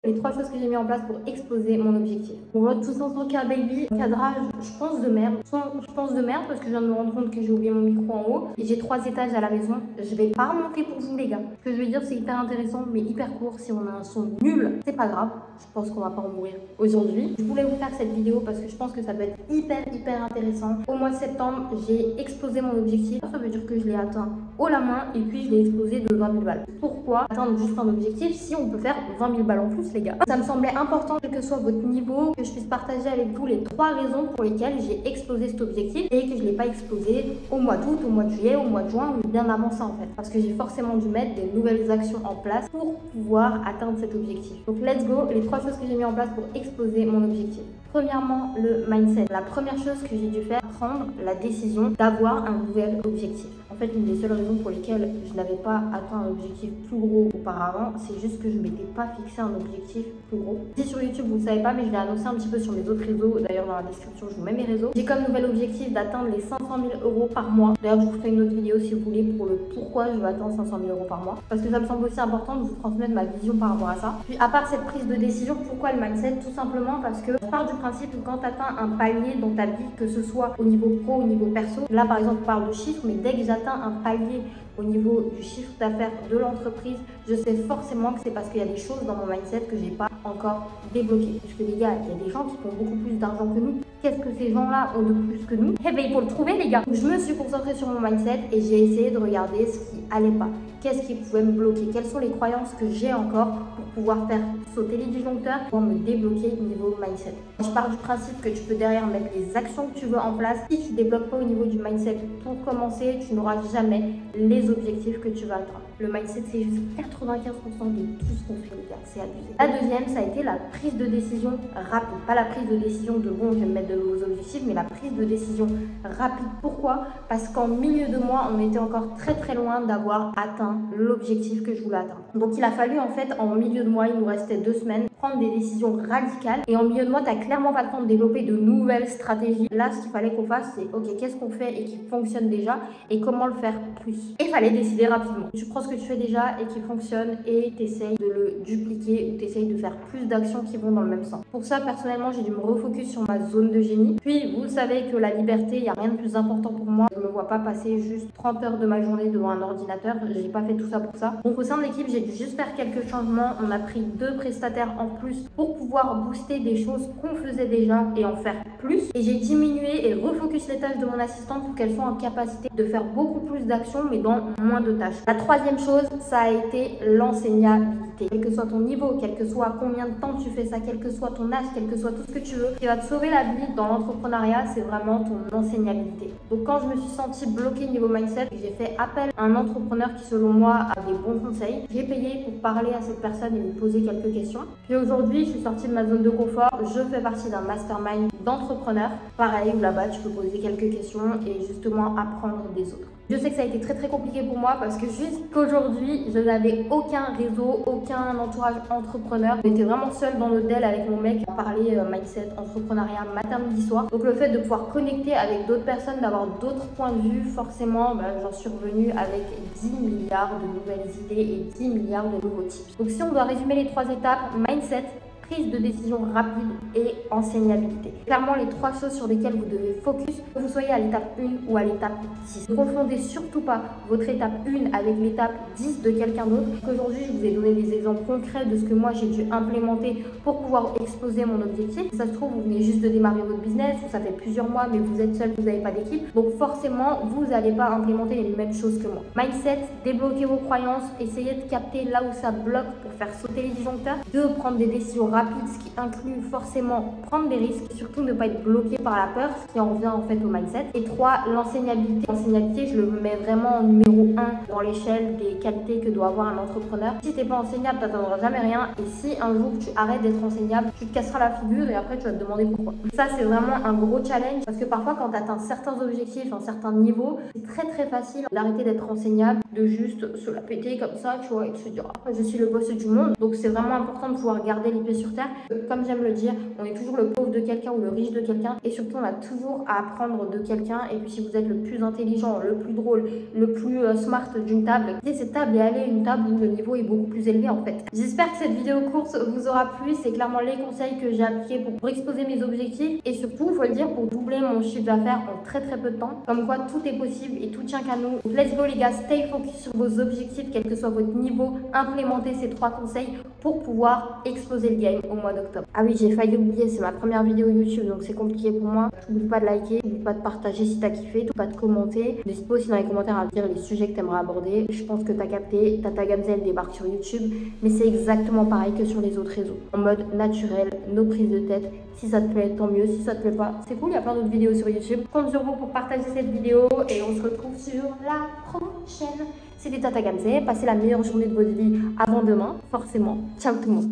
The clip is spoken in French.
les 3 choses que j'ai mis en place pour exploser mon objectif. On voit tous en tant qu'un baby, cadrage, je pense de merde. Je pense de merde parce que je viens de me rendre compte que j'ai oublié mon micro en haut. Et j'ai 3 étages à la maison. Je vais pas remonter pour vous les gars. Ce que je veux dire, c'est hyper intéressant mais hyper court. Si on a un son nul, c'est pas grave. Je pense qu'on va pas en mourir aujourd'hui. Je voulais vous faire cette vidéo parce que je pense que ça peut être hyper intéressant. Au mois de septembre, j'ai explosé mon objectif. Ça veut dire que je l'ai atteint haut la main et puis je l'ai explosé de 20 000 balles. Pourquoi atteindre juste un objectif si on peut faire 20 000 balles en plus les gars? Ça me semblait important, quel que soit votre niveau, que je puisse partager avec vous les 3 raisons pour lesquelles j'ai explosé cet objectif et que je ne l'ai pas explosé au mois d'août, au mois de juillet, au mois de juin ou bien avant ça en fait. Parce que j'ai forcément dû mettre des nouvelles actions en place pour pouvoir atteindre cet objectif. Donc let's go, les 3 choses que j'ai mis en place pour exploser mon objectif. Premièrement, le mindset. La première chose que j'ai dû faire, prendre la décision d'avoir un nouvel objectif. En fait, une des seules raisons pour lesquelles je n'avais pas atteint un objectif plus gros auparavant, c'est juste que je ne m'étais pas fixé un objectif plus gros. Si sur YouTube, vous ne savez pas, mais je l'ai annoncé un petit peu sur mes autres réseaux. D'ailleurs, dans la description, je vous mets mes réseaux. J'ai comme nouvel objectif d'atteindre les 500 000 € par mois. D'ailleurs, je vous ferai une autre vidéo si vous voulez pour le pourquoi je veux atteindre 500 000 € par mois. Parce que ça me semble aussi important de vous transmettre ma vision par rapport à ça. Puis, à part cette prise de décision, pourquoi le mindset? Tout simplement parce que je pars du principe que quand tu atteins un palier dans ta vie, que ce soit au niveau pro, au niveau perso, là par exemple, on parle de chiffres, mais dès que j'atteins un palier au niveau du chiffre d'affaires de l'entreprise, je sais forcément que c'est parce qu'il y a des choses dans mon mindset que j'ai pas encore débloquées. Parce que les gars, il y a des gens qui font beaucoup plus d'argent que nous. Qu'est-ce que ces gens-là ont de plus que nous? Eh bien, il faut le trouver, les gars. Donc, je me suis concentrée sur mon mindset et j'ai essayé de regarder ce qui allait pas. Qu'est-ce qui pouvait me bloquer? Quelles sont les croyances que j'ai encore pour pouvoir faire sauter les disjoncteurs, pour me débloquer au niveau mindset? Je pars du principe que tu peux derrière mettre les actions que tu veux en place. Si tu ne débloques pas au niveau du mindset pour commencer, tu n'auras jamais les objectifs que tu vas atteindre. Le mindset, c'est juste 95% de tout ce qu'on fait, les gars. C'est abusé. La deuxième, ça a été la prise de décision rapide. Pas la prise de décision de bon, je vais me mettre de nouveaux objectifs, mais la prise de décision rapide. Pourquoi? Parce qu'en milieu de mois, on était encore très loin d'avoir atteint l'objectif que je voulais atteindre. Donc il a fallu en fait, en milieu de mois, il nous restait 2 semaines, prendre des décisions radicales. Et en milieu de mois, tu n'as clairement pas le temps de développer de nouvelles stratégies. Là, ce qu'il fallait qu'on fasse, c'est ok, qu'est-ce qu'on fait et qui fonctionne déjà et comment le faire plus. Et il fallait décider rapidement. Tu prends ce que tu fais déjà et qui fonctionne et tu essayes de le dupliquer ou tu essayes de faire plus d'actions qui vont dans le même sens. Pour ça, personnellement, j'ai dû me refocus sur ma zone de génie. Puis, vous savez que la liberté, il n'y a rien de plus important pour moi. Je ne me vois pas passer juste 30 heures de ma journée devant un ordinateur. J'ai pas fait tout ça pour ça. Donc, au sein de l'équipe, j'ai dû juste faire quelques changements. On a pris 2 prestataires en plus pour pouvoir booster des choses qu'on faisait déjà et en faire plus. Et j'ai diminué et refocus les tâches de mon assistante pour qu'elle soit en capacité de faire beaucoup plus d'actions, mais dans moins de tâches. La troisième chose, ça a été l'enseignabilité. Quel que soit ton niveau, quel que soit combien de temps tu fais ça, quel que soit ton âge, quel que soit tout ce que tu veux, ce qui va te sauver la vie dans l'entrepreneuriat, c'est vraiment ton enseignabilité. Donc quand je me suis sentie bloquée niveau mindset, j'ai fait appel à un entrepreneur qui selon moi a des bons conseils. J'ai payé pour parler à cette personne et lui poser quelques questions. Puis aujourd'hui, je suis sortie de ma zone de confort. Je fais partie d'un mastermind d'entrepreneurs. Pareil, où là-bas, tu peux poser quelques questions et justement apprendre des autres. Je sais que ça a été très compliqué pour moi parce que jusqu'aujourd'hui, je n'avais aucun réseau, aucun entourage entrepreneur. J'étais vraiment seule dans l'hôtel avec mon mec à parler mindset, entrepreneuriat, matin, midi, soir. Donc le fait de pouvoir connecter avec d'autres personnes, d'avoir d'autres points de vue, forcément, j'en suis revenue avec 10 milliards de nouvelles idées et 10 milliards de nouveaux tips. Donc si on doit résumer les 3 étapes, mindset, prise de décision rapide et enseignabilité. Clairement, les 3 choses sur lesquelles vous devez focus, que vous soyez à l'étape 1 ou à l'étape 10. Ne confondez surtout pas votre étape 1 avec l'étape 10 de quelqu'un d'autre. Aujourd'hui, je vous ai donné des exemples concrets de ce que moi j'ai dû implémenter pour pouvoir exploser mon objectif. Ça se trouve, vous venez juste de démarrer votre business, ou ça fait plusieurs mois, mais vous êtes seul, vous n'avez pas d'équipe. Donc forcément, vous n'allez pas implémenter les mêmes choses que moi. Mindset, débloquer vos croyances, essayez de capter là où ça bloque pour faire sauter les disjoncteurs. 2, prendre des décisions rapides, ce qui inclut forcément prendre des risques, surtout ne pas être bloqué par la peur, ce qui en revient en fait au mindset. Et 3, l'enseignabilité. L'enseignabilité, je le mets vraiment en numéro 1 dans l'échelle des qualités que doit avoir un entrepreneur. Si t'es pas enseignable, t'attendras jamais rien. Et si un jour tu arrêtes d'être enseignable, tu te casseras la figure et après tu vas te demander pourquoi. Ça, c'est vraiment un gros challenge parce que parfois quand tu atteins certains objectifs, un certain niveau, c'est très facile d'arrêter d'être enseignable, de juste se la péter comme ça, tu vois, et de se dire ah, je suis le boss du monde. Donc c'est vraiment important de pouvoir garder les pieds sur sur terre. Comme j'aime le dire, on est toujours le pauvre de quelqu'un ou le riche de quelqu'un, et surtout on a toujours à apprendre de quelqu'un. Et puis si vous êtes le plus intelligent, le plus drôle, le plus smart d'une table, quittez cette table et allez à une table où le niveau est beaucoup plus élevé en fait. J'espère que cette vidéo courte vous aura plu. C'est clairement les conseils que j'ai appliqués pour exposer mes objectifs, et surtout, faut le dire, pour doubler mon chiffre d'affaires en très peu de temps. Comme quoi tout est possible et tout tient qu'à nous. Donc, let's go les gars, stay focus sur vos objectifs, quel que soit votre niveau. Implémentez ces 3 conseils pour pouvoir exploser le game au mois d'octobre. Ah oui, j'ai failli oublier, c'est ma première vidéo YouTube, donc c'est compliqué pour moi. N'oublie pas de liker, n'oublie pas de partager si t'as kiffé, n'oublie pas de commenter. N'hésite pas aussi dans les commentaires à dire les sujets que t'aimerais aborder. Je pense que t'as capté, Tata Gamze débarque sur YouTube, mais c'est exactement pareil que sur les autres réseaux. En mode naturel, nos prises de tête. Si ça te plaît, tant mieux. Si ça te plaît pas, c'est cool, il y a plein d'autres vidéos sur YouTube. Je compte sur vous pour partager cette vidéo et on se retrouve sur la prochaine. C'était Tata Gamze. Passez la meilleure journée de votre vie avant demain, forcément. Ciao tout le monde.